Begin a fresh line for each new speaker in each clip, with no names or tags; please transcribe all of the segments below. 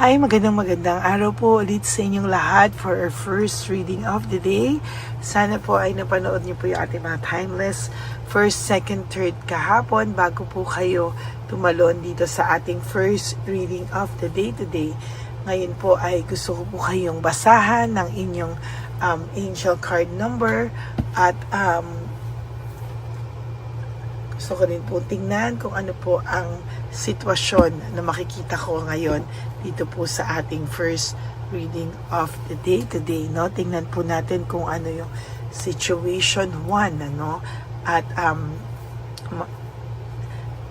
Hi, magandang araw po ulit sa inyong lahat for our first reading of the day. Sana po ay napanood niyo po yung ating mga timeless first, second, third kahapon bago po kayo tumalon dito sa ating first reading of the day today. Ngayon po ay gusto ko po kayong basahan ng inyong angel card number at gusto ko rin po tingnan kung ano po ang sitwasyon na makikita ko ngayon dito po sa ating first reading of the day today, no? Tingnan po natin kung ano yung situation 1, ano? At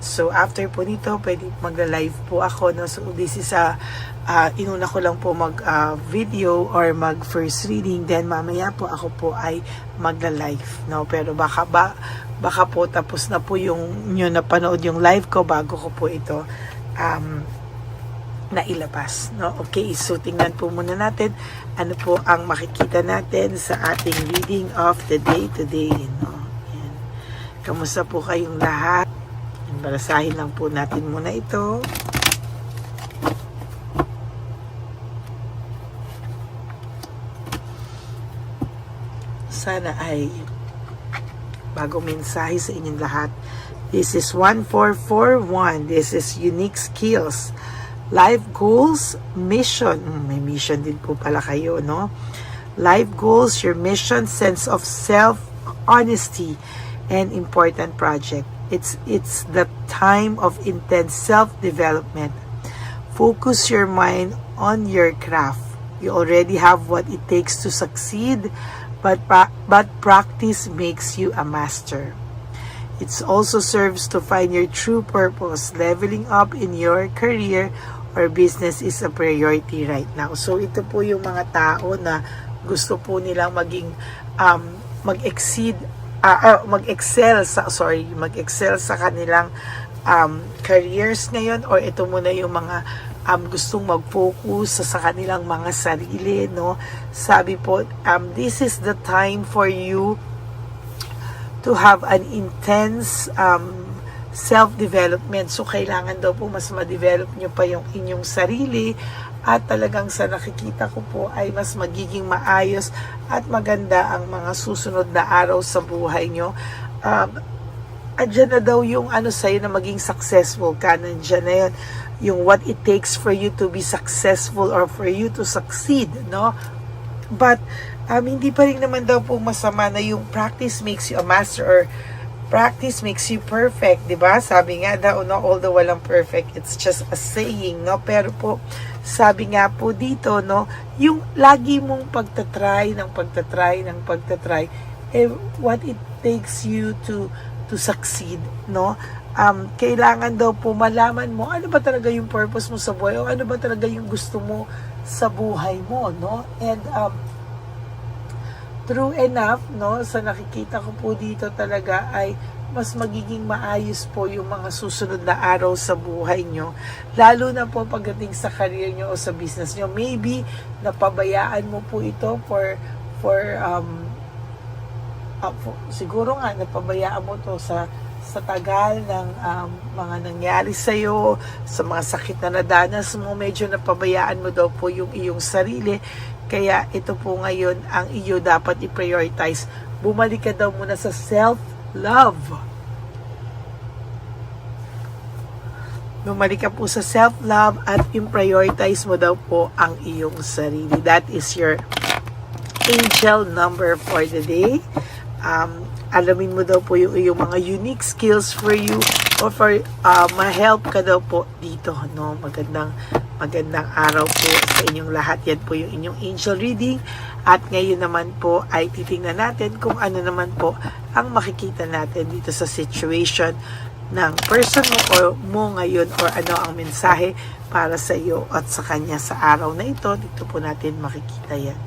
so after po nito, pwede magla-live po ako, no? So this is inuna ko lang po mag-video or mag-first reading, then mamaya po ako po ay magla-live, no? Pero baka po tapos na po yung nyo napanood yung live ko bago ko po ito nailabas, no? Okay, so tingnan po muna natin ano po ang makikita natin sa ating reading of the day today, no? Yan. Kamusta po kayong lahat? Barasahin lang po natin muna ito. Sana ay bagong mensahe sa inyong lahat. This is 1441. This is unique skills. Life goals, mission. May mission din po pala kayo, no? Life goals, your mission, sense of self, honesty, and important project. It's the time of intense self-development. Focus your mind on your craft. You already have what it takes to succeed, but practice makes you a master. It also serves to find your true purpose. Leveling up in your career or business is a priority right now. So ito po yung mga tao na gusto po nilang maging mag-excel sa kanilang careers ngayon, or ito muna yung mga gustong mag-focus sa kanilang mga sarili, no? Sabi po, this is the time for you to have an intense self-development. So, kailangan daw po mas ma-develop nyo pa yung inyong sarili at talagang sa nakikita ko po ay mas magiging maayos at maganda ang mga susunod na araw sa buhay nyo. Andyan na daw yung sa'yo na maging successful ka. Nandyan na yun. Yung what it takes for you to be successful or for you to succeed, no? But, hindi pa rin naman daw po masama na yung practice makes you a master or practice makes you perfect, di ba? Sabi nga daw, no, although walang perfect, it's just a saying, no? Pero po, sabi nga po dito, no, yung lagi mong pagtatry, what it takes you to succeed, no? Kailangan daw po malaman mo ano ba talaga yung purpose mo sa buhay o ano ba talaga yung gusto mo sa buhay mo, no? And true enough, no, sa nakikita ko po dito talaga ay mas magiging maayos po yung mga susunod na araw sa buhay nyo, lalo na po pagdating sa career nyo o sa business nyo. Maybe napabayaan mo po ito for siguro nga napabayaan mo to sa tagal ng mga nangyari sa'yo, sa mga sakit na nadanas mo, medyo napabayaan mo daw po yung iyong sarili. Kaya ito po ngayon ang iyo dapat i-prioritize. Bumalik ka daw muna sa self-love. Bumalik ka po sa self-love at i-prioritize mo daw po ang iyong sarili. That is your angel number for the day. Alamin mo daw po yung mga unique skills for you or for ma-help ka daw po dito, no? Magandang araw po sa inyong lahat. Yan po yung inyong angel reading. At ngayon naman po ay titingnan natin kung ano naman po ang makikita natin dito sa situation ng person mo ngayon, or ano ang mensahe para sa iyo at sa kanya sa araw na ito. Dito po natin makikita yan.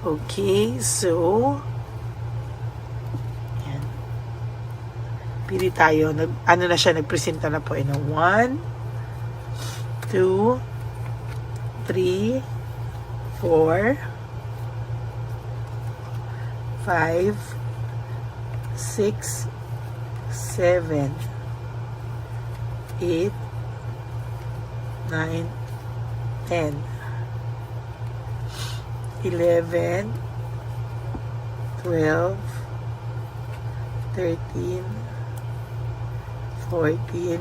Okay, so pili tayo. Nagpresenta na po. 1, 2, 3, 4, 5, 6, 7, 8, 9, 10. 11, 12, 13, 14,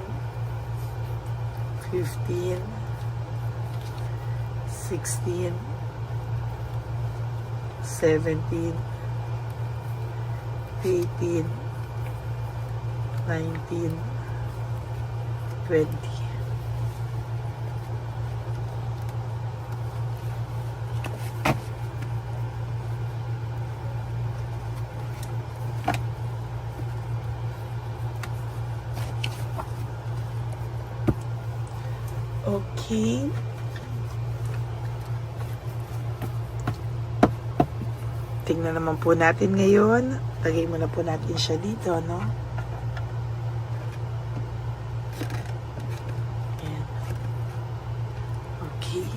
15, 16, 17, 18, 19, 20. Okay. Tingnan naman po natin ngayon. Lagay muna po natin siya dito, no? Ayan. Okay.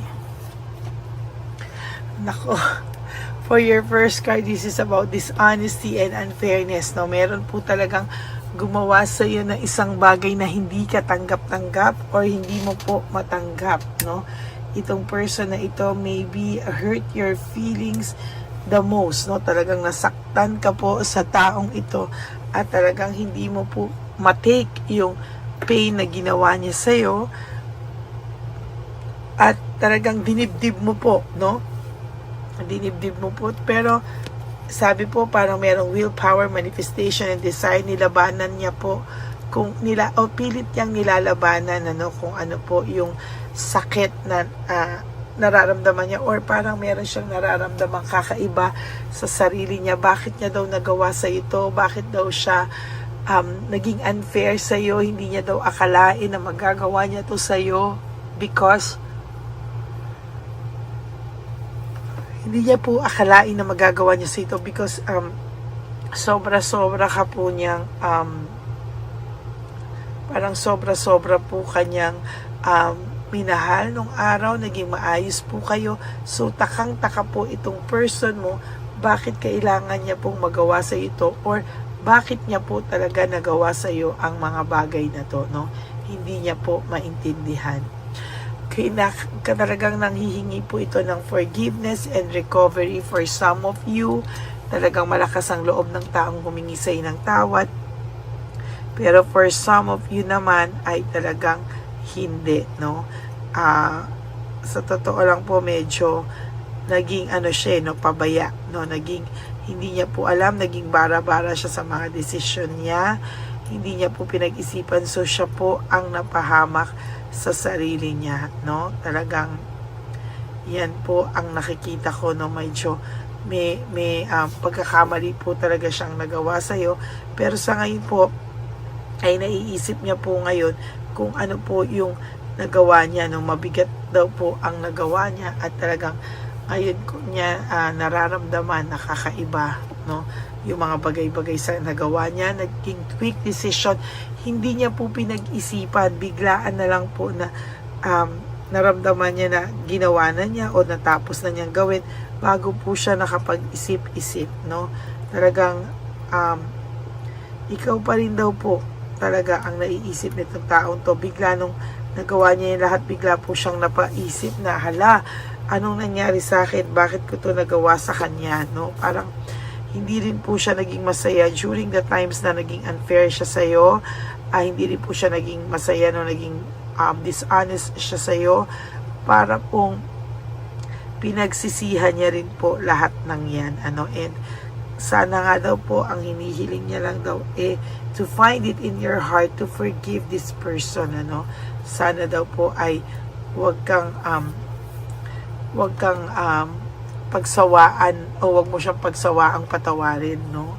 Nako. For your first card, this is about dishonesty and unfairness, no? Meron po talagang gumawa sa iyo ng isang bagay na hindi ka tanggap-tanggap or hindi mo po matanggap, no? Itong person na ito maybe hurt your feelings the most, no? Talagang nasaktan ka po sa taong ito at talagang hindi mo po matake yung pain na ginawa niya sa iyo at talagang dinibdib mo po, no? Dinibdib mo po, pero sabi po parang merong willpower, manifestation, and desire. Nilabanan niya po kung pilit niyang nilalabanan kung ano po yung sakit na nararamdaman niya, or parang meron siyang nararamdaman kakaiba sa sarili niya. Bakit niya daw nagawa sa ito? Bakit daw siya naging unfair sa iyo? Hindi niya daw akalain na magagawa niya to sa iyo because hindi niya po akalain na magagawa niya sa ito because sobra-sobra ka po niyang parang sobra-sobra po kanyang minahal nung araw, naging maayos po kayo. So takang-taka po itong person mo, bakit kailangan niya pong magawa sa ito or bakit niya po talaga nagawa sa iyo ang mga bagay na to, no? Hindi niya po maintindihan. Talagang nanghihingi po ito ng forgiveness and recovery for some of you. Talagang malakas ang loob ng taong humingi sa ng tawad. Pero for some of you naman ay talagang hindi, no? Sa totoo lang po medyo naging siya, no, pabaya, no? Naging hindi niya po alam, naging bara-bara siya sa mga desisyon niya. Hindi niya po pinag-isipan, so siya po ang napahamak sa sarili niya, no? Talagang yan po ang nakikita ko, no? Medyo may pagkakamali po talaga siyang nagawa sa iyo, pero sa ngayon po ay naiisip niya po ngayon kung ano po yung nagawa niya, no? Mabigat daw po ang nagawa niya at talagang ngayon ko niya nararamdaman nakakaiba, no? Yung mga bagay-bagay sa nagawa niya, naging quick decision, hindi niya po pinag-isipan, biglaan na lang po na naramdaman niya na ginawa na niya o natapos na niyang gawin bago po siya nakapag-isip-isip, no? Talagang ikaw pa rin daw po talaga ang naiisip nitong taong to. Bigla nung nagawa niya yung lahat, bigla po siyang napaisip na, hala, anong nangyari sa akin? Bakit ko to nagawa sa kanya, no? Parang hindi rin po siya naging masaya during the times na naging unfair siya sa iyo. Hindi rin po siya naging masaya no naging dishonest siya sa iyo. Para pong pinagsisihan niya rin po lahat ng yan, and sana nga daw po ang hinihiling niya lang daw to find it in your heart to forgive this person, sana daw po ay wag kang pagsawaan o wag mo siyang pagsawaang patawarin, no?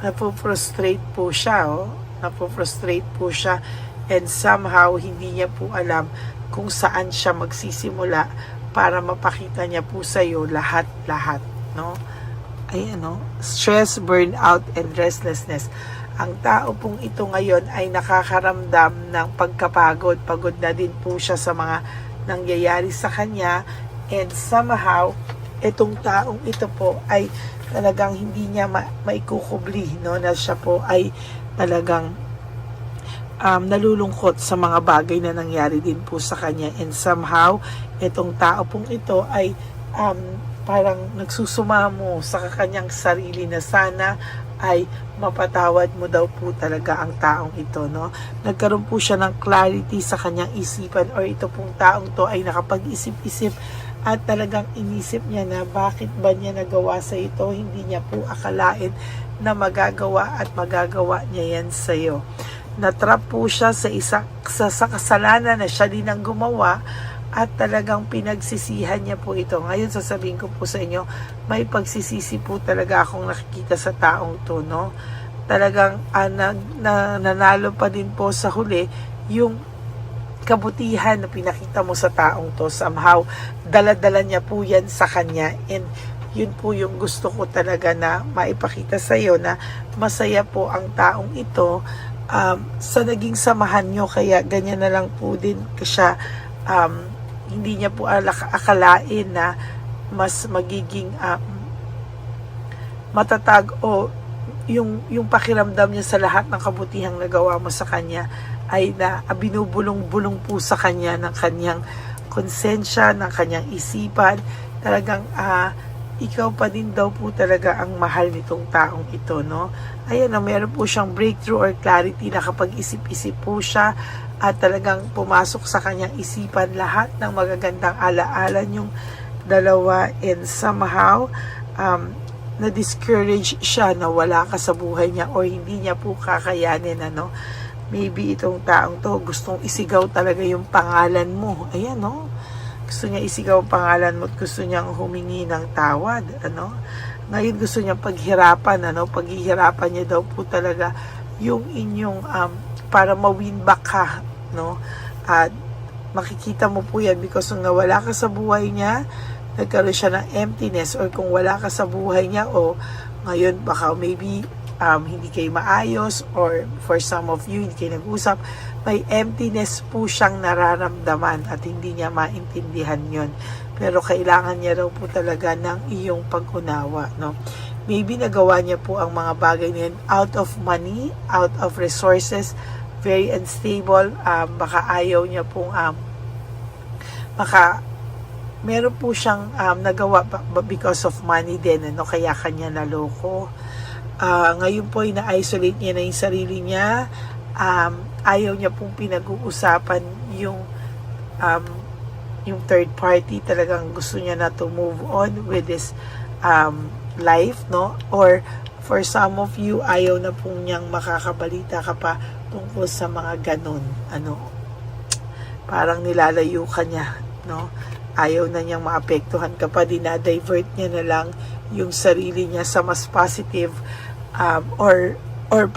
Napo-frustrate po siya, napo-frustrate po siya, and somehow hindi niya po alam kung saan siya magsisimula para mapakita niya po sa iyo lahat-lahat, no? Ay stress, burnout, and restlessness. Ang tao pong ito ngayon ay nakakaramdam ng pagkapagod. Pagod na din po siya sa mga nangyayari sa kanya, and somehow itong taong ito po ay talagang hindi niya maikukubli, no, na siya po ay talagang nalulungkot sa mga bagay na nangyari din po sa kanya, and somehow itong tao pong ito ay parang nagsusumamo sa kanyang sarili na sana ay mapatawad mo daw po talaga ang taong ito, no? Nagkaroon po siya ng clarity sa kanyang isipan, or ito pong taong to ay nakapag-isip-isip at talagang inisip niya na bakit ba niya nagawa sa ito. Hindi niya po akalain na magagawa at magagawa niya yan sa iyo. Natrap po siya sa kasalanan na siya din ang gumawa, at talagang pinagsisihan niya po ito. Ngayon sasabihin ko po sa inyo, may pagsisisi po talaga akong nakikita sa taong to, no? Talagang nanalo pa din po sa huli yung kabutihan na pinakita mo sa taong to. Somehow dala-dala niya po yan sa kanya, and yun po yung gusto ko talaga na maipakita sa iyo, na masaya po ang taong ito sa naging samahan nyo. Kaya ganyan na lang po din siya. Hindi niya po akalain na mas magiging matatag, o yung pakiramdam niya sa lahat ng kabutihang nagawa mo sa kanya ay na binubulong-bulong po sa kanya ng kanyang konsensya, ng kanyang isipan. Talagang ikaw pa din daw po talaga ang mahal nitong taong ito, no? Ayan, meron po siyang breakthrough or clarity na kapag isip-isip po siya, at talagang pumasok sa kanyang isipan lahat ng magagandang alaala niyong dalawa, and somehow na-discourage siya na wala ka sa buhay niya, or hindi niya po kakayanin, ano? Maybe itong taong to gustong isigaw talaga yung pangalan mo. Ayan, no? Gusto niya isigaw ang pangalan mo at gusto niyang humingi ng tawad, ano? Ngayon gusto niya paghirapan, ano? Paghihirapan niya daw po talaga yung inyong para ma-win back ka, no? At makikita mo po yan because nung nawala ka sa buhay niya, nagkaroon siya ng emptiness, or kung wala ka sa buhay niya, o ngayon baka maybe hindi kayo maayos, or for some of you hindi kayo nag-usap, may emptiness po siyang nararamdaman at hindi niya maintindihan yon. Pero kailangan niya raw po talaga ng iyong pag-unawa, no? Maybe nagawa niya po ang mga bagay niyan out of money, out of resources, very unstable. Baka ayaw niya pong baka meron po siyang nagawa because of money din, ano? Kaya kanya naloko. Ngayon po ina-isolate niya na yung sarili niya. Ayaw niya pong pinag-uusapan yung third party. Talagang gusto niya na to move on with this life, no? Or for some of you, ayaw na pong niyang makakabalita ka pa tungkol sa mga ganon, ano? Parang nilalayo ka niya, no? Ayaw na niyang maapektuhan ka pa, dinadivert niya na lang yung sarili niya sa mas positive, or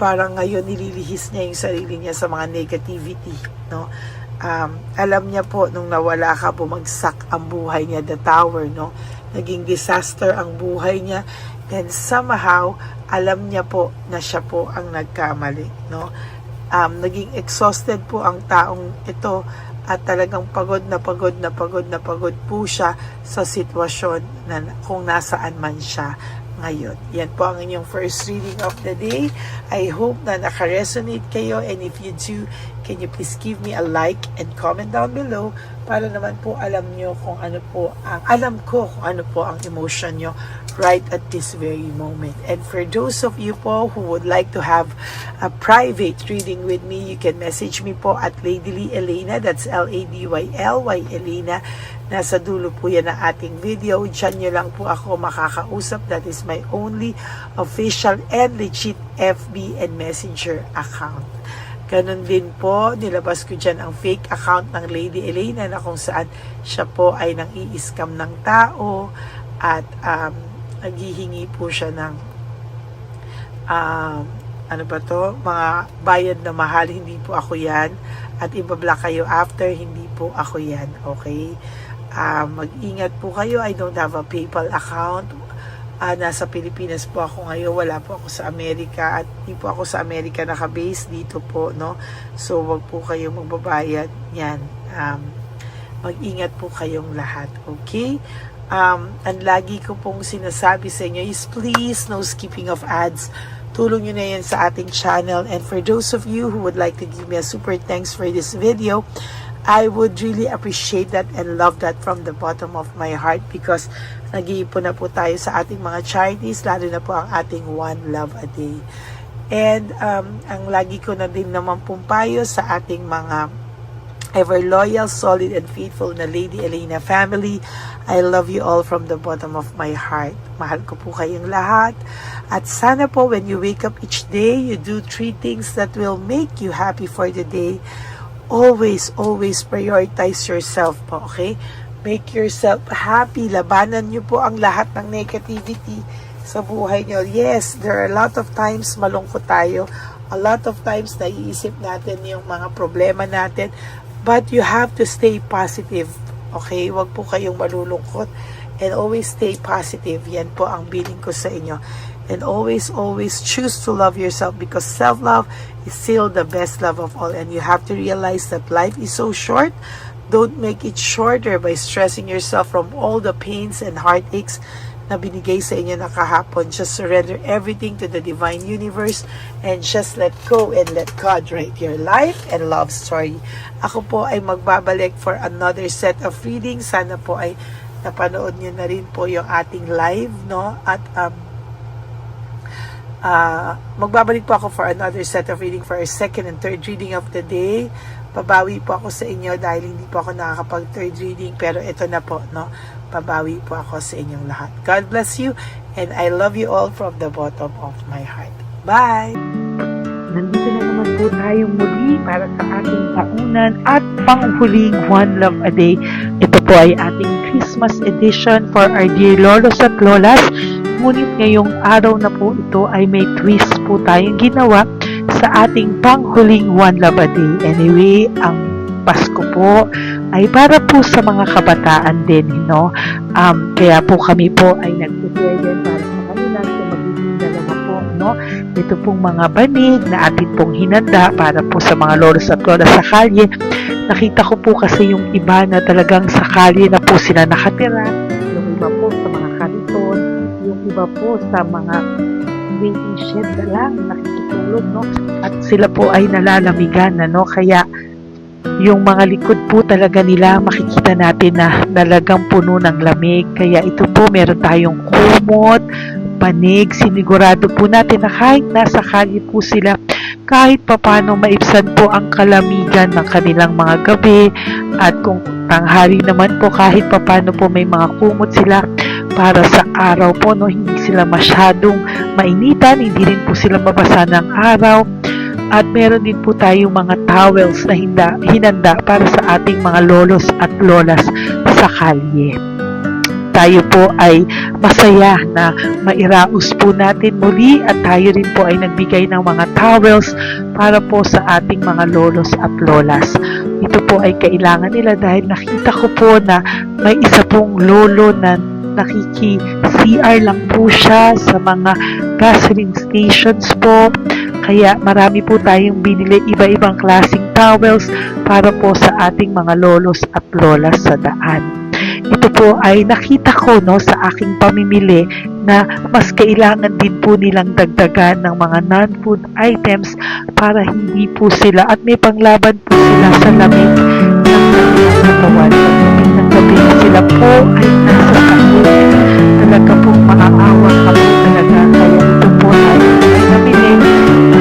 parang ngayon nililihis niya yung sarili niya sa mga negativity, no? Alam niya po nung nawala ka, bumagsak ang buhay niya, the tower, no? Naging disaster ang buhay niya, and somehow alam niya po na siya po ang nagkamali, no? Naging exhausted po ang taong ito, at talagang pagod po siya sa sitwasyon na kung nasaan man siya ngayon. Yan po ang inyong first reading of the day. I hope na naka-resonate kayo, and if you do, can you please give me a like and comment down below para naman po alam ko kung ano po ang emotion nyo right at this very moment. And for those of you po who would like to have a private reading with me, you can message me po at Ladyly Elena. That's Ladyly Elena. Nasa dulo po yan ng ating video. Diyan nyo lang po ako makakausap. That is my only official and legit FB and Messenger account. Ganon din po, nilabas ko dyan ang fake account ng Lady Elena, na kung saan siya po ay nang i-scam ng tao, at naghihingi po siya ng mga bayad na mahal. Hindi po ako yan, at ibablock kayo after. Hindi po ako yan, okay? Mag-ingat po kayo. I don't have a PayPal account. Nasa Pilipinas po ako ngayon, wala po ako sa Amerika, at di po ako sa Amerika naka-base dito po, no? So wag po kayong magbabayad yan. Mag-ingat po kayong lahat, okay? Ang lagi ko pong sinasabi sa inyo is please no skipping of ads tulong nyo na yan sa ating channel. And for those of you who would like to give me a super thanks for this video, I would really appreciate that and love that from the bottom of my heart, because nag-iipon na po tayo sa ating mga charities, lalo na po ang ating One Love a Day. And ang lagi ko na din naman pumpayo sa ating mga ever loyal, solid, and faithful na Lady Elena family, I love you all from the bottom of my heart. Mahal ko po kayong lahat. At sana po when you wake up each day, you do 3 things that will make you happy for the day. Always prioritize yourself po, okay? Make yourself happy. Labanan nyo po ang lahat ng negativity sa buhay nyo. Yes, there are a lot of times malungkot tayo. A lot of times naiisip natin yung mga problema natin. But you have to stay positive. Okay? Huwag po kayong malulungkot. And always stay positive. Yan po ang billing ko sa inyo. And always choose to love yourself, because self-love is still the best love of all. And you have to realize that life is so short. Don't make it shorter by stressing yourself from all the pains and heartaches na binigay sa inyo na kahapon. Just surrender everything to the divine universe and just let go and let God write your life and love story. Ako po ay magbabalik for another set of readings. Sana po ay napanood nyo na rin po yung ating live, no? At magbabalik po ako for another set of reading for our second and third reading of the day. Pabawi po ako sa inyo dahil hindi po ako nakakapag third reading, pero ito na po, no? Pabawi po ako sa inyong lahat. God bless you, and I love you all from the bottom of my heart. Bye! Nandito na naman po tayong muli para sa ating taunan at panghuling One Love a Day. Ito po ay ating Christmas edition for our dear lolos at lolas. Ngunit ngayong araw na po ito ay may twist po tayong ginawa sa ating panghuling One Love a Day. Anyway, ang Pasko po ay para po sa mga kabataan din, no? Kaya po kami po ay nag-prepare din para sa kanila, so magiging dalawa po, no? Ito pong mga banig na atin pong hinanda para po sa mga lolos at lolas sa kalye. Nakita ko po kasi yung iba na talagang sa kalye na po sila nakatira, yung iba po sa mga kariton, yung iba po sa mga waiting shed na lang nakikitulog, no? At sila po ay nalalamigan na, no? Kaya yung mga likod po talaga nila makikita natin na talagang puno ng lamig. Kaya ito po, meron tayong kumot, panig. Sinigurado po natin na kahit nasa kalye po sila, kahit papano maibsan po ang kalamigan ng kanilang mga gabi. At kung tanghali naman po, kahit papano po may mga kumot sila para sa araw po, no? Hindi sila masyadong mainitan, hindi rin po sila mabasa ng araw. At meron din po tayong mga towels na hinanda para sa ating mga lolos at lolas sa kalye. Tayo po ay masaya na mairaos po natin muli at tayo rin po ay nagbigay ng mga towels para po sa ating mga lolos at lolas. Ito po ay kailangan nila dahil nakita ko po na may isa pong lolo na nakiki-CR lang po siya sa mga gasoline stations po. Kaya marami po tayong binili iba-ibang klaseng towels para po sa ating mga lolos at lolas sa daan. Ito po ay nakita ko, no, sa aking pamimili na mas kailangan din po nilang dagdagan ng mga non-food items para hindi po sila at may panglaban po sila sa lamig ng kanilang katawan. Pagdating ng gabi sila po ay nasa kahit talaga pong maaawa kami talaga. Kaya ito po ay nabili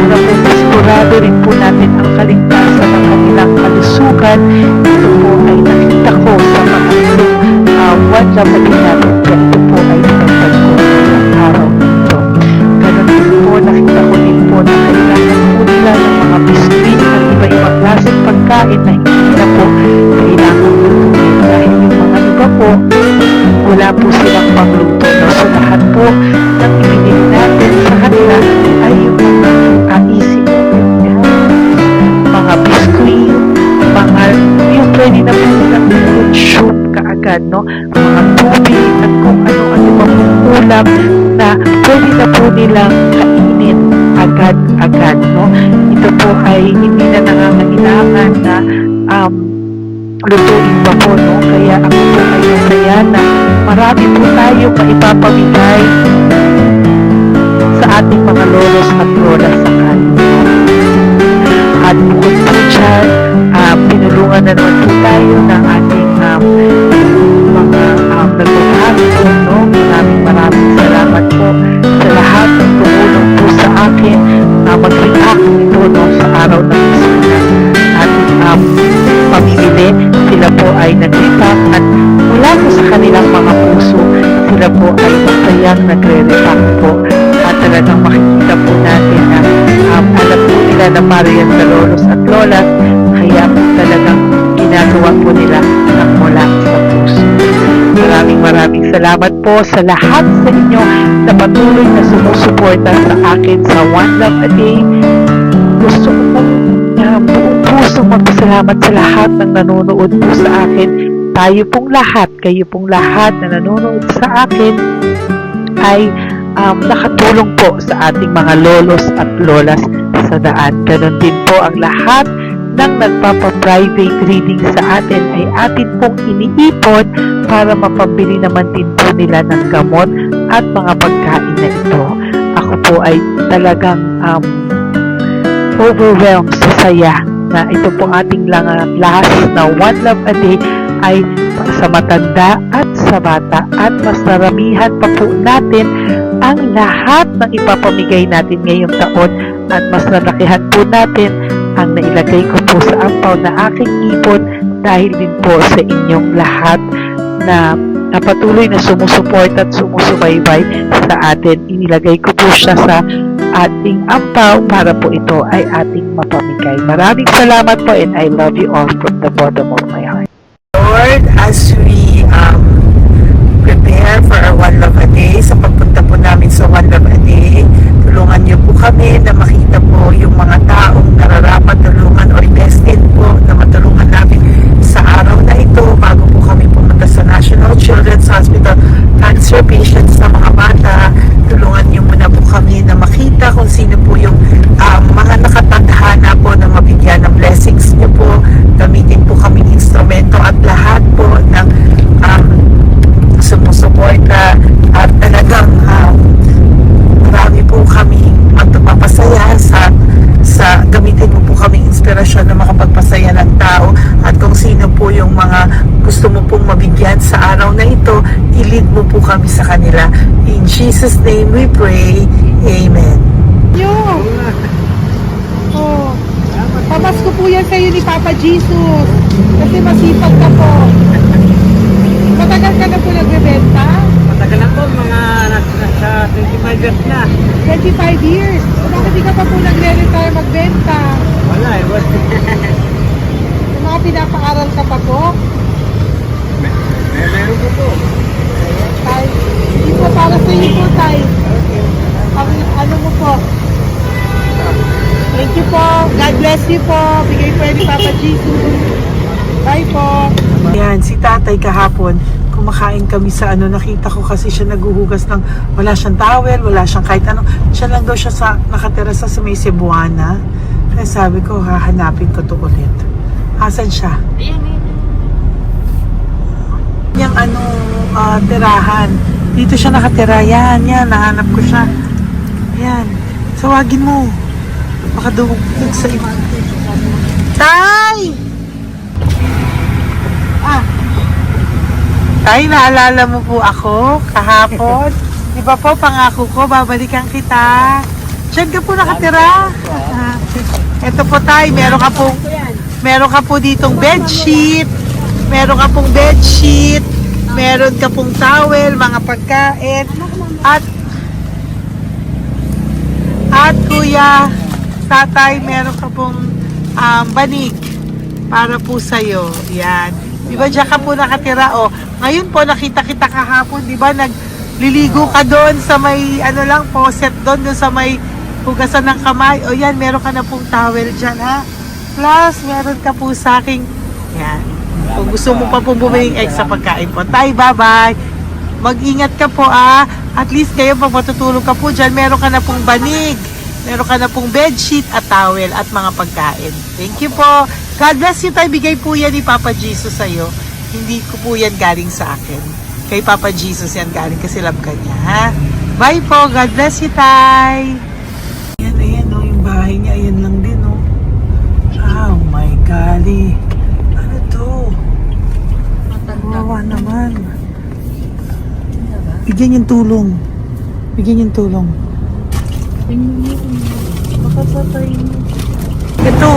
para po sigurado rin po natin ang kaligtasan ng kanilang kalusugan. Ito po ay nakita ko sa mga One Love a Day natin. Kaya ito po ay pinagtag ko ng araw nito. Ganun din po, nakita ko din po na kailangan po nila ng mga biskuit at iba-ibang klaseng pagkain na hindi na po kailangan lutuin. Dahil yung mga iba po, wala po silang pangluto. So lahat po ng ibinili natin sa kanila ay yung mga easy mga biskuit, mga yung pwede na po nilang consume kaagad, no? Mga tubig at kung ano-ano pang ulam na pwede na po nilang kainin agad-agad, no? Ito po ay hindi na nangangailangan na lutuin pa po, no? Kaya ako po ay masaya na marami po tayo maipapamigay sa
sa ating mga lolos at lola sa kanila. At bukod po dyan, tinulungan na naman po tayo ng ating mga nagbabago po, no? Maraming salamat po sa lahat ng tumulong po sa akin mag-react ito, no, sa araw ng Christmas ating pamimili. Sila po ay nag-react at mula po sa kanilang mga puso, sila po ay masayang nagre-react po at talagang makikita po natin na alam po nila na para yan sa lolos at lolas, kaya po talagang ginagawa po nila ng mula sa puso. Maraming salamat po sa lahat sa inyo na patuloy na sumusuporta sa akin sa One Love a Day. Gusto ko pong buong puso magpasalamat sa lahat ng nanonood po sa akin. Tayo pong lahat, kayo pong lahat na nanonood sa akin ay nakatulong po sa ating mga lolos at lolas sa daan. Ganon din po ang lahat ng nagpapa-private reading sa atin ay atin pong iniipon para mapambili naman din po nila ng gamot at mga pagkain na ito. Ako po ay talagang overwhelmed sa saya na ito po ating last na One Love a Day ay sa matanda at sa bata at mas naramihan pa po natin ang lahat ng ipapamigay natin ngayong taon at mas nalakihan po natin ang nailagay ko po sa ampaw na aking ipon dahil din po sa inyong lahat na patuloy na sumusuporta at sumusubaybay sa atin. Inilagay ko po siya sa ating ampaw para po ito ay ating mapamigay. Maraming salamat po and I love you all from the bottom of my heart.
Lord, as we prepare for our One Love a Day, sa pagpunta po namin sa One Love a Day, tulungan niyo po kami na makita po yung mga taong nararapat tulungan o destined po na matulungan namin sa araw na ito bago po kami pumunta sa National Children's Hospital. Cancer patients na mga bata, tulungan niyo muna po kami na makita kung sino po yung mga nakatadhana po na mabigyan ng blessings niyo po. Gamitin po kami instrumento at lahat po ng sumusuporta at talagang marami po kami magpapasaya sa gamitin mo po kaming inspirasyon na makapagpasaya ng tao at kung sino po yung mga gusto mo pong mabigyan sa araw na ito, i-lead mo po kami sa kanila. In Jesus' name we pray. Amen.
Oh, pamasko po yan sa'yo ni Papa Jesus kasi masipag ka po. Matagal ka na po nagbebenta?
Matagal na po, mga nasa 25 years na.
25 years. Bakit di ka pa po nagre-retire magbenta?
Wala eh, wala.
Yung mga pinapaaral ka pa po?
Meron po po.
Tay, hindi po para sa iyo po, Tay. Ang ano mo po? Thank you po. God bless you po. Bigay po yan ni Papa Jesus. Bye po.
Yan, si tatay kahapon, kumakain kami sa nakita ko kasi siya naguhugas ng, wala siyang towel, wala siyang kahit ano. Siya lang daw siya nakatira sa may Cebuana. Kaya sabi ko, hahanapin ko to ulit. Asan siya? Yung tirahan. Dito siya nakatira. Yan, nahanap ko siya. Yan. Tawagin mo. Baka dumugtog sa iba. Tay! Tay, naalala mo po ako kahapon? Di ba po, pangako ko, babalikan kita. Diyan ka po nakatira. Ito po tay, meron ka po ditong bedsheet. Meron ka pong bedsheet. Meron ka pong towel, mga pagkain. At kuya, tatay, meron ka pong banig para po sa'yo. Yan. Di ba diyan ka po nakatira? O, ngayon po nakita kita kahapon, di ba nagliligo ka doon sa may faucet doon sa may hugasan ng kamay. O yan, meron ka na pong towel dyan ha. Plus, meron ka po sa aking, yan. Kung gusto mo pa pong bumiling extra pagkain po. Tay, bye-bye. Mag-ingat ka po At least kayo pag matutulog ka po dyan, meron ka na pong banig. Meron ka na pong bedsheet at towel at mga pagkain. Thank you po. God bless you tayo. Bigay po yan ni Papa Jesus sa'yo. Hindi ko po yan galing sa akin. Kay Papa Jesus yan galing kasi love ka niya, ha? Bye po. God bless you, Tay. Ayan, ayan, oh, yung bahay niya. Ayan lang din, oh. Oh my golly. Ano to? Wawa naman. Bigyan yung tulong. Bigyan yung tulong. Ito,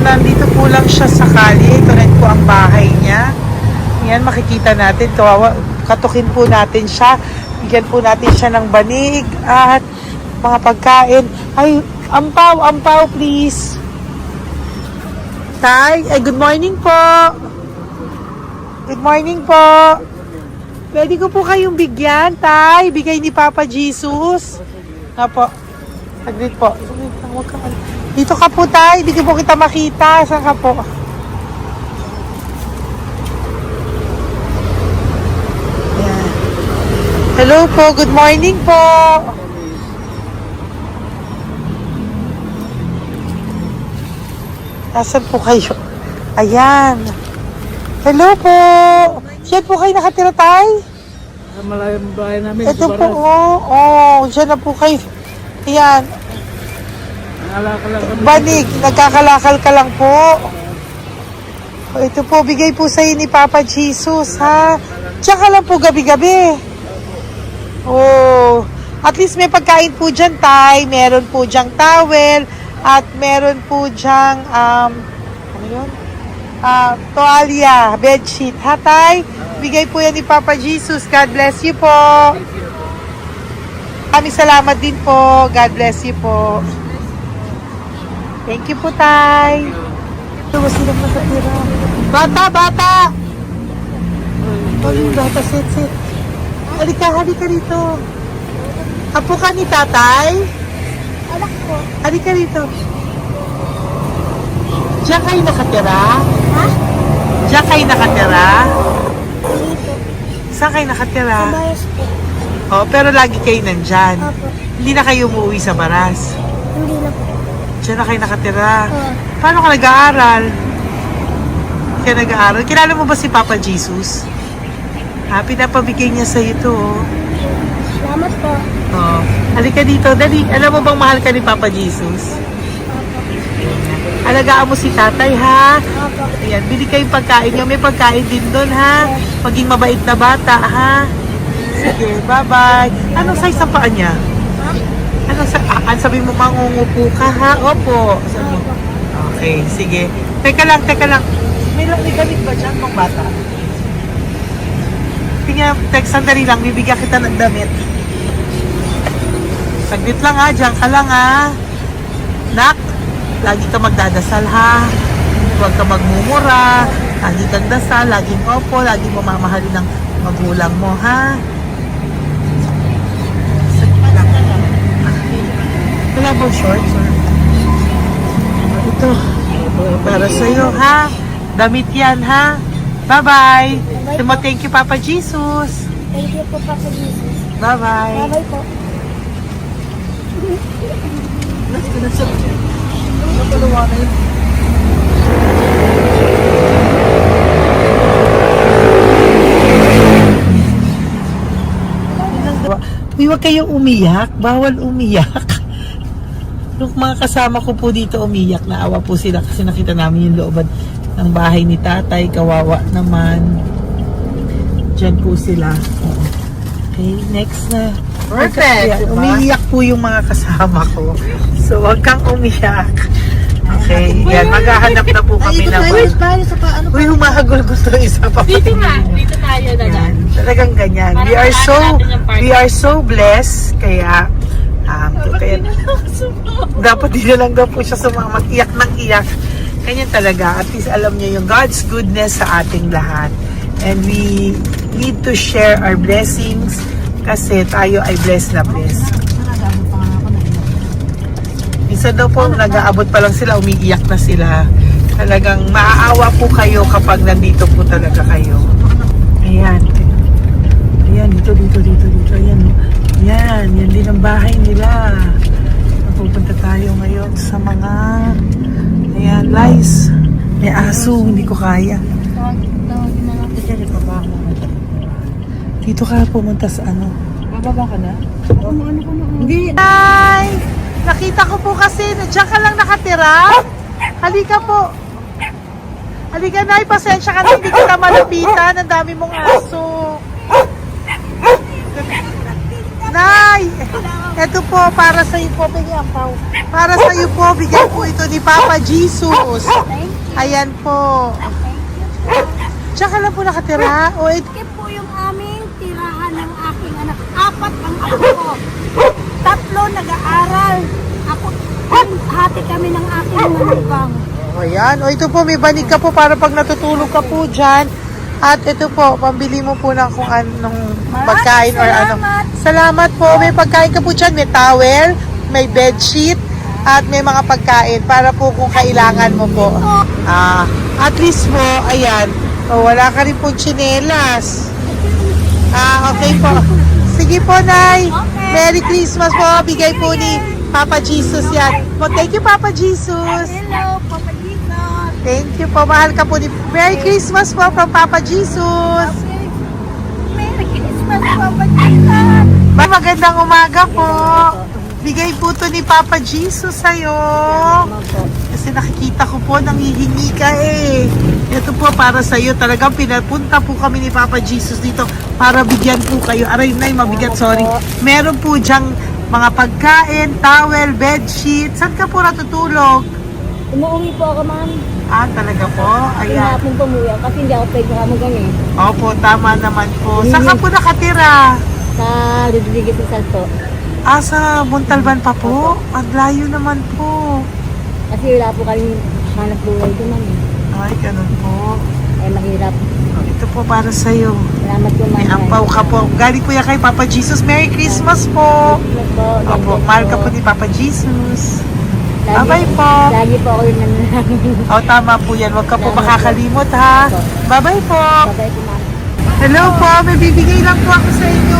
nandito po lang siya sa kalye. Ito rin po ang bahay niya. Yan, makikita natin. Kawawa, katukin po natin siya. Bigyan po natin siya ng banig at mga pagkain. Ay, ampaw, please. Tay, good morning po. Good morning po. Pwede ko po kayong bigyan, Tay. Bigay ni Papa Jesus. Apo. Saglit po. Saglit lang, huwag ka. Dito ka po, Tay. Hindi ko po kita makita. Saan ka po? Ayan. Hello po. Good morning po. Nasaan po kayo? Ayan. Hello po. Diyan po kayo nakatira, Tay?
Sa malayong bahay namin.
Ito po, oh. Diyan na po kayo. Ayan.
Naalala lang kami.
Banig, nagkakalakal ka lang po. O, ito po, bigay po sa'yo ni Papa Jesus, ha? Tsaka lang po gabi-gabi. Oh, at least may pagkain po dyan, Tay. Meron po dyang towel. At meron po dyang, ano yun? Toalya, bedsheet, ha, Tay? Bigay po yan ni Papa Jesus. God bless you po. Maraming salamat din po. God bless you po. Thank you po, Tay. Ito, sila masatira. Bata! Ay, bata, sit. Halika rito. Apo ka ni Tatay?
Anak ko.
Halika rito. Diyan kayo nakatira?
Ha?
Diyan kayo nakatira?
Dito.
Saan kayo nakatira?
Maras po.
Oh, pero lagi kayo nandyan.
Opo.
Hindi na kayo umuwi sa Baras.
Hindi na po.
Diyan na kayo nakatira.
Oo.
Paano ka nag-aaral? Kaya nag-aaral? Kilala mo ba si Papa Jesus? Ha, pinapabigay niya sa'yo ito, oh.
Salamat po.
Oh. Halika dito, dali. Alam mo bang mahal ka ni Papa Jesus? Alagaan mo si Tatay, ha?
Opo.
Ayan, bili kayong pagkain niyo. May pagkain din doon, ha? Maging mabait na bata, ha? Sige, bye-bye. Anong size ang paa niya? Sabi mo, mangungupo ka, ha? Opo. Sabi mo. Okay, sige. Teka lang. May gamit ba dyan, mga bata? Tingnan, sandali lang. Bibigyan kita ng damit. Saglit lang, ha? Diyan ka lang, ha? Nak, lagi ka magdadasal, ha? Huwag ka magmumura. Lagi kang dasal, laging opo, laging mamamahalin ng magulang mo, ha? Saglit lang. Wala bang shorts? Ito. Para sa'yo, ha? Damit yan, ha? Bye-bye. Thank you, Papa Jesus.
Thank you po, Papa Jesus.
Bye-bye.
Bye-bye po.
Uy, huwag kayong umiyak. Bawal umiyak. Yung mga kasama ko po dito umiyak. Naawa po sila kasi nakita namin yung looban ng bahay ni Tatay. Kawawa naman. Diyan po sila. Okay, next na. Perfect! Yan, umiiyak po yung mga kasama ko. So, huwag kang umiyak. Okay, yan. Maghahanap na po kami ng... Uy, humahagol gusto isa pa.
Dito tayo na
Yan, talagang ganyan. We are so blessed. Kaya, dapat di na lang daw po siya mag-iyak ng iyak. Kanya talaga. At least alam niyo yung God's goodness sa ating lahat. And we need to share our blessings kasi tayo ay blessed na blessed. Minsan daw po, nag-aabot pa lang sila, umiiyak na sila. Talagang maaawa po kayo kapag nandito po talaga kayo. Ayan. Ayan, dito. Ayan. Yan din ang bahay nila. Pupunta tayo ngayon sa mga ayan, lice. May aso, hindi ko kaya. Dito ka pumunta sa ano?
Bababa ka na? Hindi.
Nay! Nakita ko po kasi, diyan ka lang nakatira. Halika po. Halika, Nay, pasensya ka na, hindi kita malapitan. Ang dami mong aso. Nay! Ito po, para sa iyo po, bigyan po. Para sa iyo po, bigyan po ito ni Papa Jesus. Ayan po. Diyan ka lang po nakatira. O,
Ito po yung aming tirahan ng aking anak. 4 ang anak ko. 3 nag-aaral. Ako, hati kami ng aking manugang.
ayan. O, ito po, may banig ka po para pag natutulog ka po dyan. At ito po, pambili mo po ng kung anong pagkain or ano. Salamat po. May pagkain ka po dyan. May towel, may bedsheet, at may mga pagkain para po kung kailangan mo po. At least po, ayan. O, wala ka rin po tsinelas. Okay po. Sige po, Nay. Merry Christmas po. Bigay po ni Papa Jesus yan. Po, thank you, Papa Jesus.
Hello, Papa Jesus.
Thank you po. Mahal ka po ni... Merry Christmas po from Papa Jesus.
Merry Christmas, Papa Jesus.
Magandang umaga po. Bigay po to ni Papa Jesus sa'yo. Kasi nakikita ko po, nangihingi ka eh. Ito po para sa'yo. Talagang pinapunta po kami ni Papa Jesus dito para bigyan po kayo. Aray, Nay, mabigat, sorry. Meron po diyang mga pagkain, towel, bedsheet. Saan ka po natutulog?
Umuwi po ako, ma'am.
Talaga po? Ayan.
Pinapong pumuya kasi hindi ako pwede kamagan eh.
Opo, tama naman po. Saan ka po nakatira?
Sa Rodriguez ng Salto.
Sa Montalban pa po? Ang layo naman po.
Kasi wala po kami hanap buhay doon, ma'am.
Ay, ganun po.
Mahirap.
Ito po para sa'yo.
Salamat po, ma'am.
May ampaw ka po. Galing po yan kay Papa Jesus. Merry Christmas po. Opo, mahal ka po ni Papa Jesus. Bye-bye po.
Lagi po ako yung nananangin.
Tama po yan. Huwag ka po makakalimot, ha? Bye-bye po.
Babay po, ma'am.
Hello po. May bibigay lang po ako sa inyo.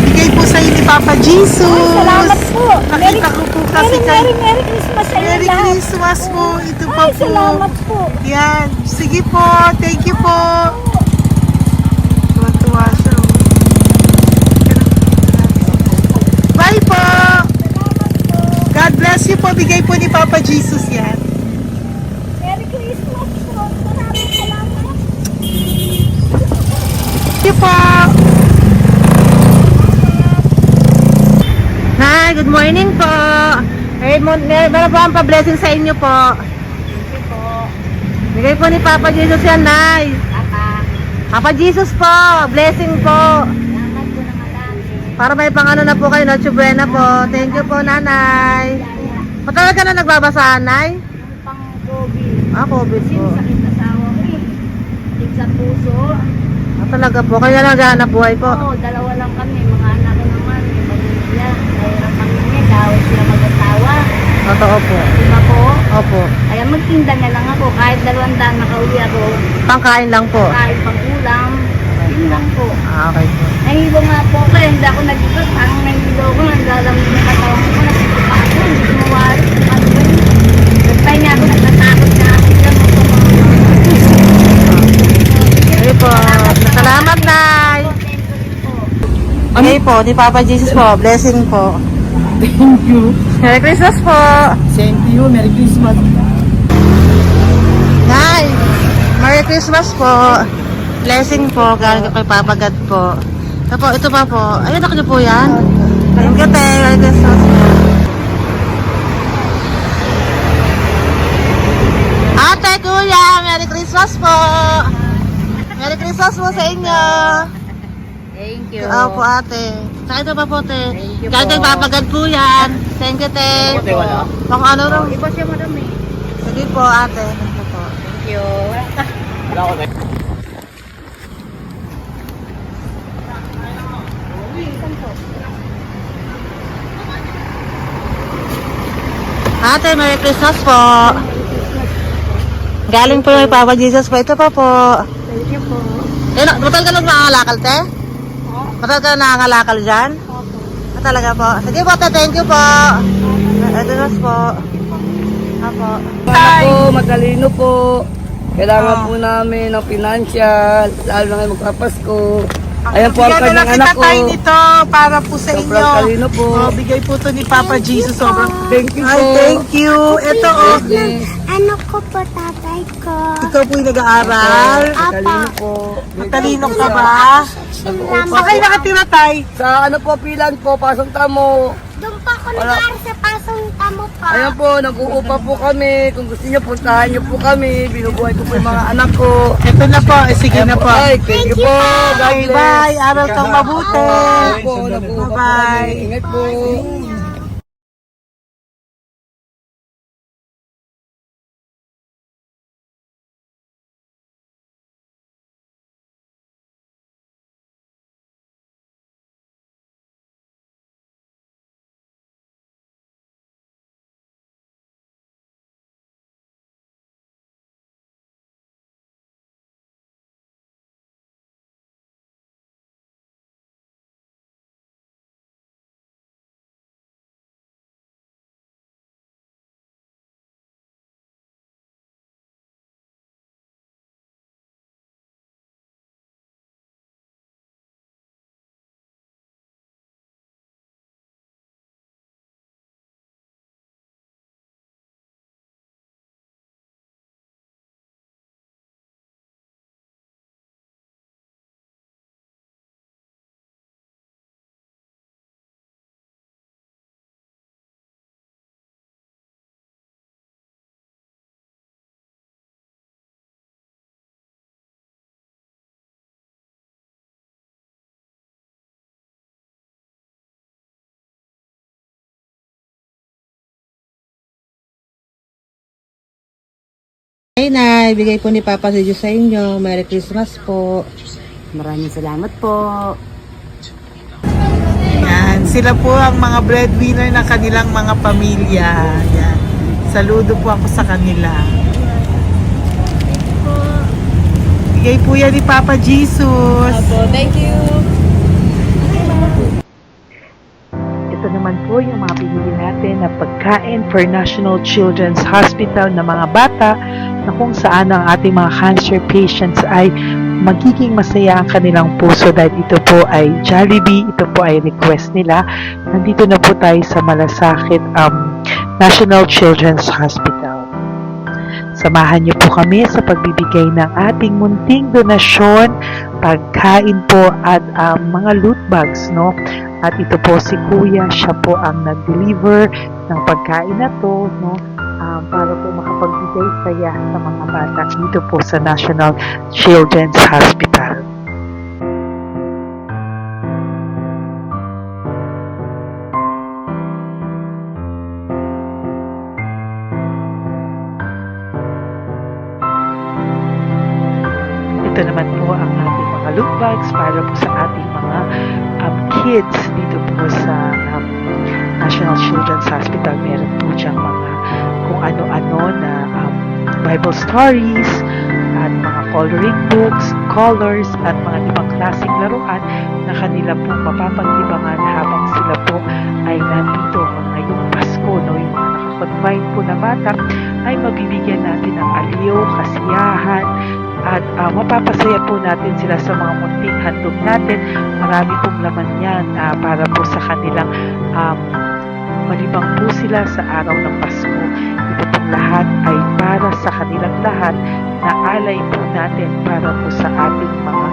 Bigay po sa inyo ni Papa Jesus.
Salamat po.
Nakita ko po kasi kay...
Merry Christmas sa inyo
Merry
lahat.
Christmas po. Ito pa
Ay,
po.
salamat po.
Yan. Sige po. Thank you po. Tuwa-tuwa siya. Bye po. God bless you po. Bigay po ni Papa Jesus yan.
Merry Christmas po. Maraming salamat.
Thank you po. Hi, good morning po. Meron po ang pa-blessing sa inyo po.
Thank you po.
Bigay po ni Papa Jesus yan, Nay. Papa Jesus po, blessing po.
Salamat po ng malaki.
Para may pangano na po kayo, Noche Buena po. Thank you po, Nanay. Matagal ka na nagbabasahan, Nay?
Pang-COVID.
COVID
Kasi
po.
sakit na sa ako eh. Sakit sa puso.
Talaga po, kaya naghahanap buhay po.
Oo, 2 lang kami. Mga anak ko naman. May pamilya. Mayroon kami niya. Dahil sila mag-asawa.
Totoo po.
Diba po?
Opo.
Kaya magtinda na lang ako. Kahit 200 nakauwi ako.
Pangkain lang po.
Kahit pang-ulam. Yun lang po.
Okay po.
Nahilo nga po ako. Hindi ako nag-iwas. Parang nahilo ko. Naglalamig na katawan ko. Nagsipa ako. Hindi ko mawari. Ano ba yun? Nagpahinga ako. Nagtatakot na ako.
Sige po. Salamat, Nay. Okay po, ni Papa Jesus po. Blessing po.
Thank you.
Merry Christmas po.
Same to you. Merry Christmas.
Nay, Merry Christmas po. Blessing po, galing kay Papa God po. Ito pa po. Ayun, ako niyo po yan. Thank you, te. Merry Christmas po. Ate, kuya, Merry Christmas po. Merry Christmas po sa inyo.
Thank you.
Po, ate. Saka ito pa po, te.
Thank you
Galing kay
po.
Papa God po yan. Thank you, te. Pang ano raw.
Iba siya madami.
Sige po, ate. Thank you po.
Thank you.
Ate, Merry Christmas po. Galing po may Papa Jesus po. Ito pa po.
Thank you po.
Matagal ka lang nangangalakal, te? Matagal ka lang nangangalakal dyan? Talaga po. Sige po, te. Thank you po. Ito po. Apo.
Po, matalino po. Kailangan po namin ng financial, lalo na ngayon magpapasko. Ayan po ang
Bigyan na
kanyang
lang kita
anak ko.
tayo nito para po sa
Sobrang
inyo.
talino po.
Oh, bigay po to ni Papa Jesus. Sobrang
Thank you
Ay,
po.
thank you. Ito oh.
Ano ko po tatay ko?
Ikaw po yung nag-aaral.
Talino po.
Matalino ka ba?
Salamat.
Saan kayo nakatira, Tay?
Sa ano po, pilan po, pasong tamo.
Doon pa ako nag-aaral sa pasong tamo pa.
Ayan po, nag-uupa po kami. Kung gusto niyo, puntahan niyo po kami. Binubuhay ko po yung mga anak ko.
Ito na po. Sige na po.
Ay, thank you po. God
Okay,
bless.
bye. Aral kang mabuti.
Ayan po, nag-uupa po
Bye-bye.
kami. Ingat po.
Ay, Nay, bigay po ni Papa si Diyos sa inyo. Merry Christmas po.
Maraming salamat po.
Yan. Sila po ang mga breadwinner ng kanilang mga pamilya. Yan. Saludo po ako sa kanila. Bigay po yan ni Papa Jesus.
Thank you.
Ito naman po yung mga binili natin na pagkain for National Children's Hospital na mga bata na kung saan ang ating mga cancer patients ay magiging masaya ang kanilang puso dahil ito po ay Jollibee, ito po ay request nila. Nandito na po tayo sa Malasakit National Children's Hospital. Samahan niyo po kami sa pagbibigay ng ating munting donasyon, pagkain po at mga loot bags, no? At ito po si Kuya, siya po ang nag-deliver ng pagkain na to, no? Para po makapagbigay saya sa mga bata dito po sa National Children's Hospital. Ito naman po ang ating mga loot bags para po sa ating mga kids dito po sa National Children's Hospital. Meron po diyang mga kung ano-ano na Bible stories at mga coloring books, colors at mga ibang klaseng laruan na kanila po mapapagdibangan habang sila po ay nandito ngayong Pasko, no? Yung mga nakakonfine po na bata ay mabibigyan natin ng aliw, kasiyahan, at mapapasaya po natin sila sa mga munting handog natin. Marami pong laman yan para po sa kanilang malibang po sila sa araw ng Pasko. Ito pong lahat ay para sa kanilang lahat na alay po natin para po sa ating mga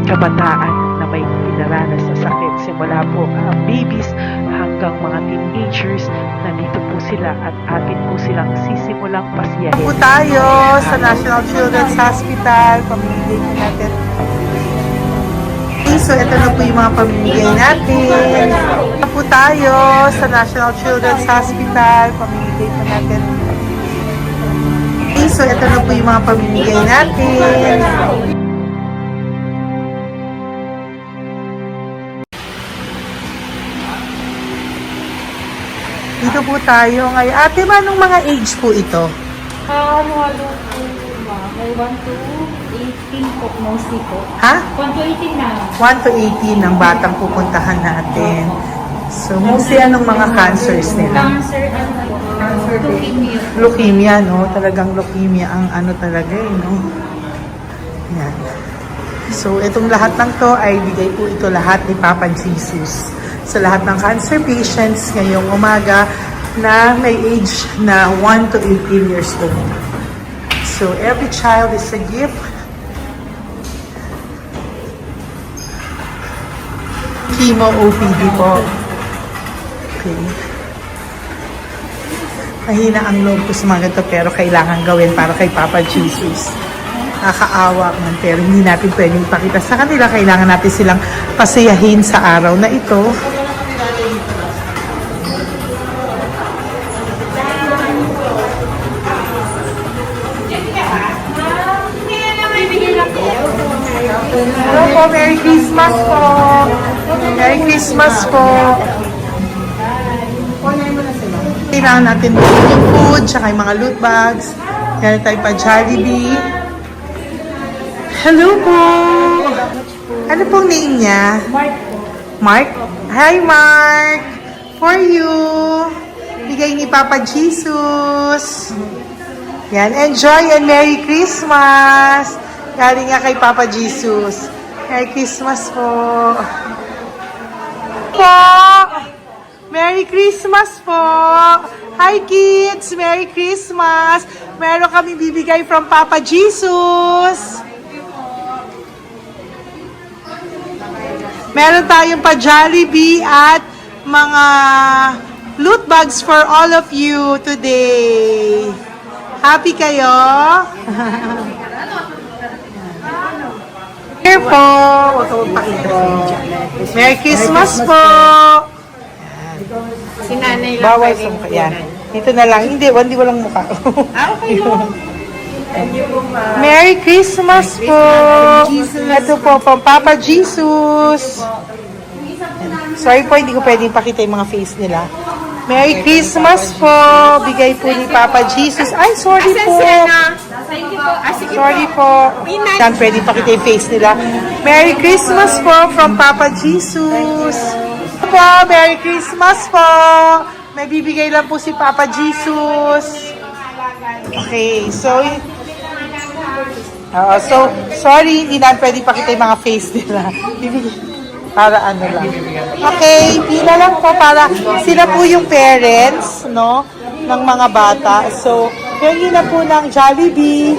kabataan na may pinaranas na sakit. Simula po babies hanggang mga teenagers, nandito po sila at atin po silang sisimulang pasiyahin.
Po tayo sa National Children's Hospital. Pamimigay po natin. So, ito na po yung mga pamimigay natin. Ito po tayo sa National Children's Hospital. Pamimigay po natin. So, ito na po yung mga pamimigay natin. Dito po tayo ngayon. Ate, manong mga age po ito?
Halo-halo po, ma'am. May 1 to 18 po, mostly po.
Ha?
1 to 18 na.
1 to 18 ang batang pupuntahan natin. So, mostly anong mga cancers nila?
Cancer, ano po? Leukemia.
Leukemia, no? Talagang leukemia ang ano talaga, no? Yan. So, itong lahat ng to ay bigay po ito lahat ni Papa Jesus sa lahat ng cancer patients ngayong umaga na may age na 1 to 18 years old. So, every child is a gift. Chemo OPD po. Okay. Mahina ang loob ko sa mga ganito pero kailangan gawin para kay Papa Jesus. Nakakaawa man pero hindi natin pwedeng ipakita sa kanila. Kailangan natin silang pasayahin sa araw na ito. Hello po, Merry Christmas po! Merry Christmas po! Kailangan natin bumili yung food, tsaka yung mga loot bags. Meron tayo pa Jollibee. Hello po! Ano pong name niya?
Mark po.
Mark? Hi, Mark! For you! Bigay ni Papa Jesus! Yan, enjoy and Merry Christmas! Galing nga kay Papa Jesus. Merry Christmas po! Po! Merry Christmas po! Hi kids! Merry Christmas! Meron kami bibigay from Papa Jesus! Meron tayong pa Jollibee at mga loot bags for all of you today. Happy kayo? Here po. Merry Christmas po.
Si nanay lang
Bawal sa mukha. Yan. Dito na lang. Hindi walang mukha.
Okay po.
Merry Christmas po. Ito po, from Papa Jesus. Sorry po, hindi ko pwedeng pakita yung mga face nila. Merry Christmas po. Bigay po ni Papa Jesus. Ay, sorry po. Sorry po. Yan, pwedeng pakita yung face nila. Merry Christmas po from Papa Jesus. Po, Merry Christmas po. May bibigay lang po si Papa Jesus. Okay, so sorry, hindi na pwede pakita yung mga face nila. Para ano lang. Okay, pila lang po para sila po yung parents, no, ng mga bata. So, hingi na po ng Jollibee,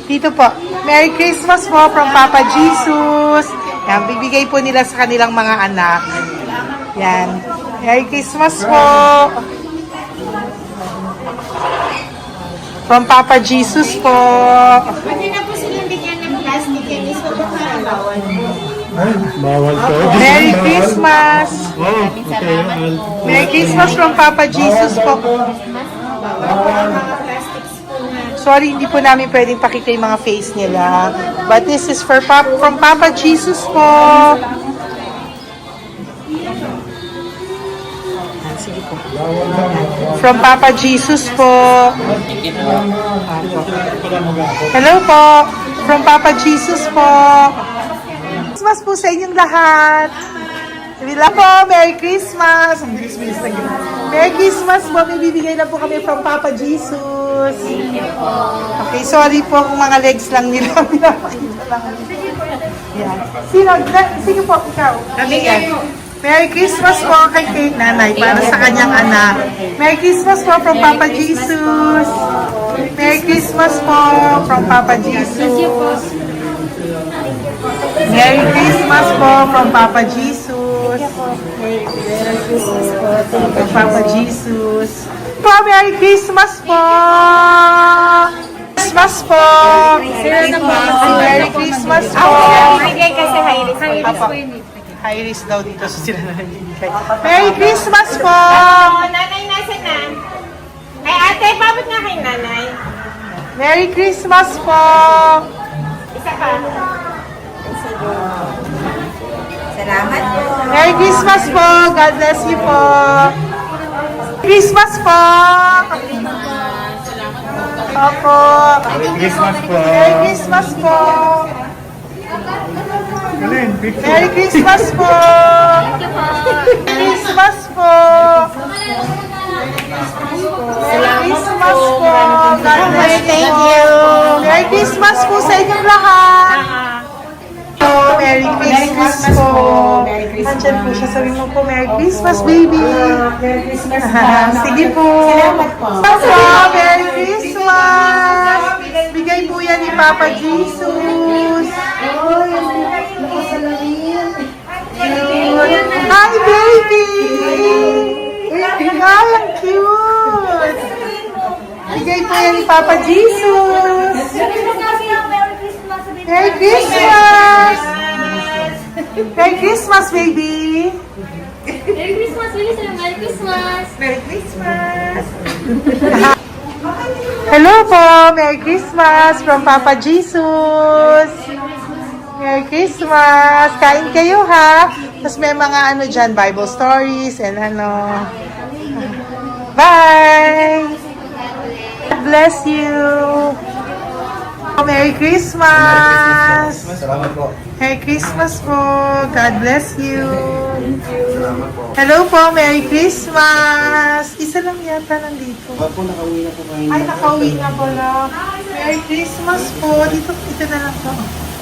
dito po. Merry Christmas po from Papa Jesus. Yan, bibigay po nila sa kanilang mga anak. Yan. Merry Christmas po. From Papa Jesus po.
Pwede na po silang bigyan ng plastic and iso po para bawal.
Bawal to.
Merry Christmas.
Oh, okay.
Merry Christmas from Papa Jesus po.
Mga plastics po na.
Sorry, hindi po namin pwedeng pakita yung mga face nila. But this is for from Papa Jesus po. Sige po. From Papa Jesus po. Hello po. From Papa Jesus po. Christmas po sa inyong lahat. Wala po, Merry Christmas. Merry Christmas po. May bibigay na po kami from Papa Jesus. Okay, sorry po kung mga legs lang nila. Pinapakita lang. Yan. Sino po? Ikaw. Merry Christmas po kay nanay para sa kanyang anak. Merry Christmas po from Papa Jesus. Merry Christmas po from Papa Jesus. Merry Christmas po from Papa Jesus. From Papa Jesus. Po, Merry Christmas po. Christmas po. Merry Christmas po.
Bigay kasi high-risk. High-risk po yun.
High risk daw dito sa sila na nagbibigay. Merry Christmas po!
Nanay, nasa na? Ay, ate, pabot nga kay nanay.
Merry Christmas po!
Isa pa.
Salamat po.
Merry Christmas po! God bless you po! Christmas po! Opo!
Merry Christmas po.
Merry Christmas po!
Galing, picture.
Merry Christmas po! Merry Christmas po! Merry Christmas po! God bless thank you. Merry Christmas po sa inyong lahat. Oh, Merry Christmas po. Nandiyan po siya. Sabi mo po, Merry Christmas, baby. Merry Christmas. Sige po. Salamat po. Merry Christmas. Bigay po yan ni Papa Jesus. Hi, baby. Hi, ang cute. Bigay po yan ni Papa Jesus. Merry Christmas! Merry Christmas, baby!
Merry Christmas, bilis na Merry Christmas!
Merry Christmas! Hello po! Merry Christmas from Papa Jesus! Merry Christmas! Kain kayo ha! Tapos may mga ano dyan, Bible stories and ano. Bye! God bless you! Merry Christmas!
Salamat po.
Merry Christmas po! God bless you! Hello po! Merry Christmas! Isa lang yata nandito.
Opo, nakauwi na po kayo.
Ay, nakauwi na pala. Merry Christmas po! Dito na lang po.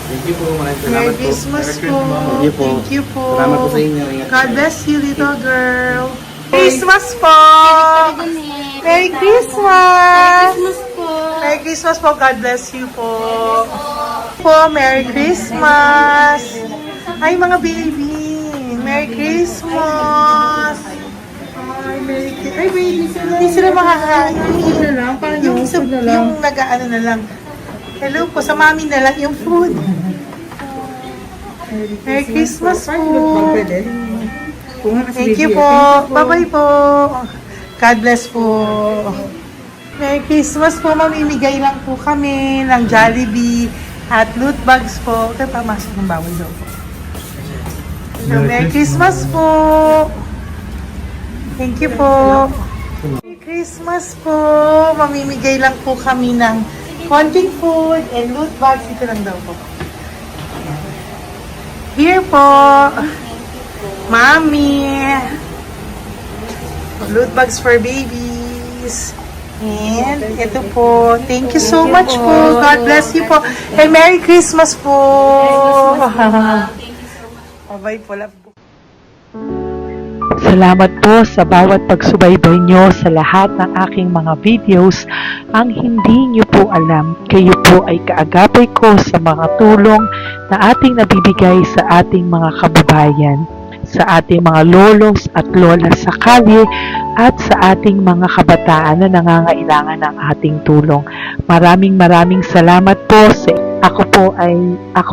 Thank you po. Maraming salamat
Merry
po.
Christmas
Merry
po!
Christmas. Thank you po.
Thank you po!
Salamat po sa inyo. Ingat
God
po.
bless you, little girl! Christmas po! Merry Christmas! Merry Christmas po. God bless you po. Merry Christmas. Ay, mga baby. Merry Christmas. Ay, Ay, baby. Hindi sila makakain. Yung nag-ano na lang. Hello po. Sa mami na lang yung food. Merry Christmas po. Thank you po. Bye-bye po. God bless po. Merry Christmas po. Mamimigay lang po kami ng Jollibee at loot bags po. Ito pamasok ng bawal daw po. So, Merry Christmas po. Thank you po. Merry Christmas po. Mamimigay lang po kami ng konting food and loot bags. Ito lang daw po. Here po. Mommy. Loot bags for babies. And ito po. Thank you so much po. God bless you po. And Merry Christmas po. Bye po. Love po.
Salamat po sa bawat pagsubaybay nyo sa lahat ng aking mga videos. Ang hindi nyo po alam, kayo po ay kaagapay ko sa mga tulong na ating nabibigay sa ating mga kababayan, sa ating mga lolos at lola sa kalye, at sa ating mga kabataan na nangangailangan ng ating tulong. Maraming salamat po sa ako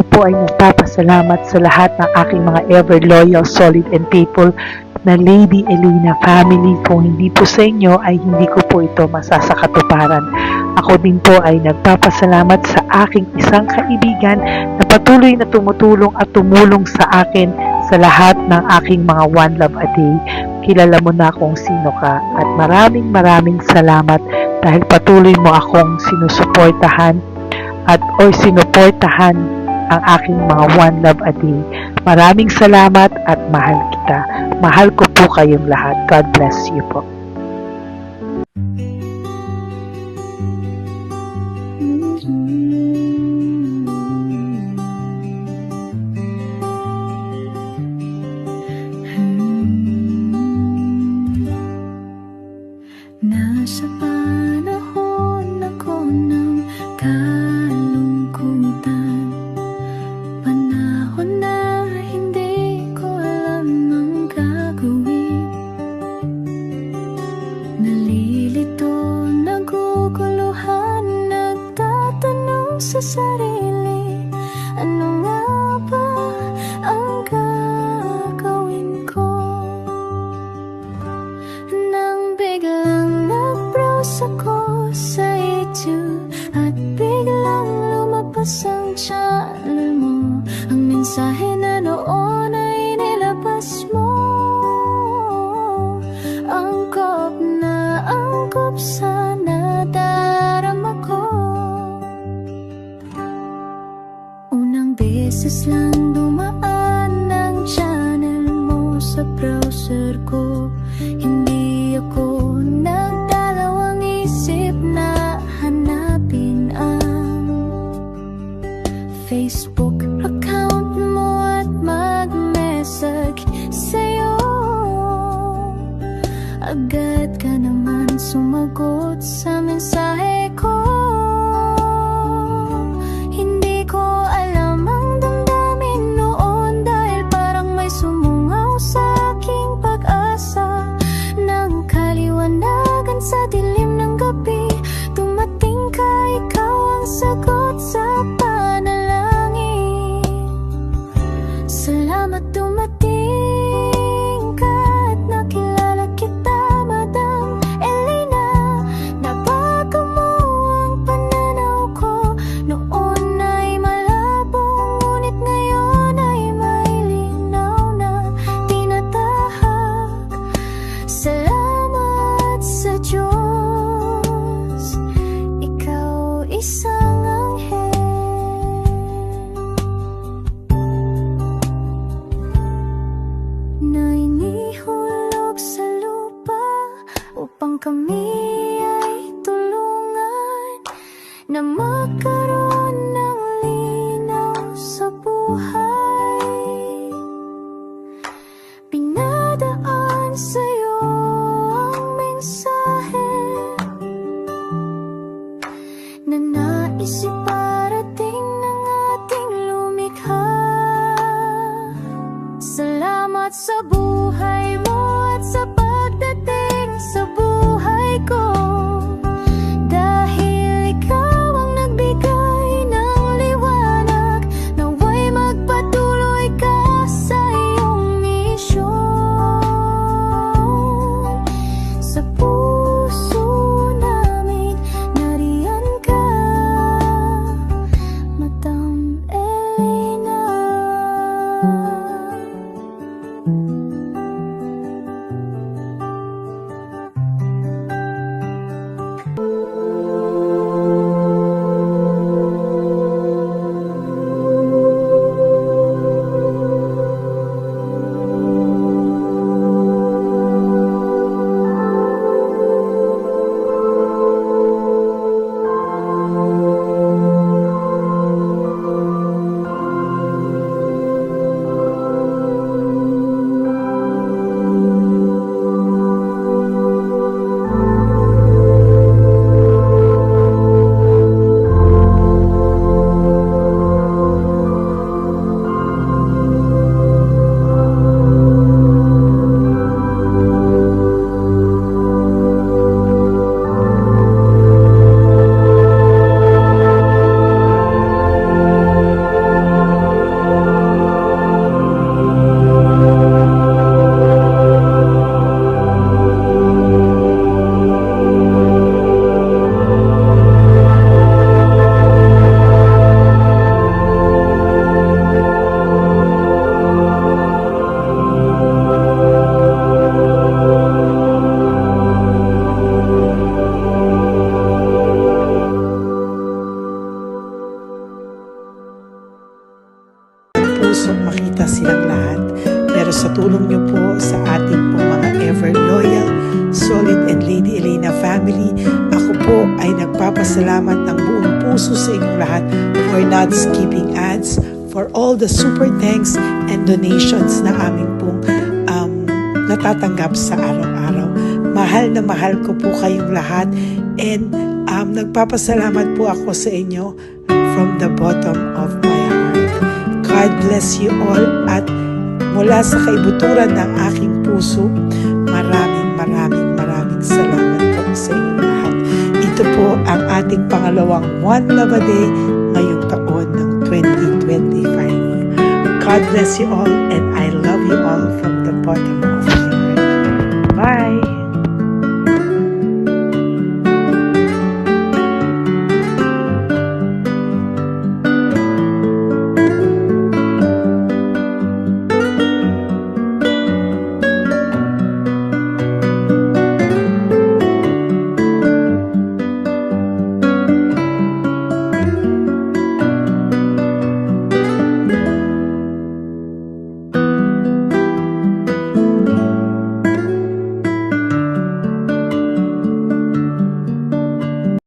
po ay nagpapasalamat sa lahat ng aking mga ever loyal, solid and faithful na Lady Elena family. Kung hindi po sa inyo ay hindi ko po ito masasakatuparan. Ako din po ay nagpapasalamat sa aking isang kaibigan na patuloy na tumutulong at tumulong sa akin sa lahat ng aking mga One Love a Day. Kilala mo na kung sino ka at maraming salamat dahil patuloy mo akong sinusuportahan o sinuportahan ang aking mga One Love a Day. Maraming salamat at mahal kita. Mahal ko po kayong lahat. God bless you po.
Nasa panahon ako ng kalungkutan, panahon na hindi ko alam ang gagawin. Nalilito, naguguluhan, nagtatanong sa sarili, ano nga ba ang gagawin ko? Nang biglang nag-browse ako sa YouTube at biglang lumabas ang channel mo, ang mensahe na noon ay nilabas mo. Angkop sa nadarama ko. Unang beses lang dumaan ang channel mo sa browser ko, hindi ako nagdalawang isip na hanapin. na magkaroon ng linaw sa buhay. Pinadaan sa'yo ang mensahe na nais iparating ng ating lumikha. Salamat sa buhay mo at sa pagdating sa buhay ko, dahil ikaw ang nagbigay ng liwanag. Naway magpatuloy ka sa iyong misyon. Sa puso namin nariyan ka, Madam Elena.
Pusong makita silang lahat. Pero sa tulong niyo po sa ating pong mga ever loyal, solid and Lady Elena family, ako po ay nagpapasalamat ng buong puso sa inyong lahat for not skipping ads, for all the super thanks and donations na aming pong natatanggap sa araw-araw. Mahal na mahal ko po kayong lahat, and nagpapasalamat po ako sa inyo from the bottom of my heart. God bless you all, at mula sa kaibuturan ng aking puso, maraming salamat po sa inyong lahat. Ito po ang ating pangalawang One Love a Day ngayong taon ng 2025. God bless you all, and I love you all from the bottom of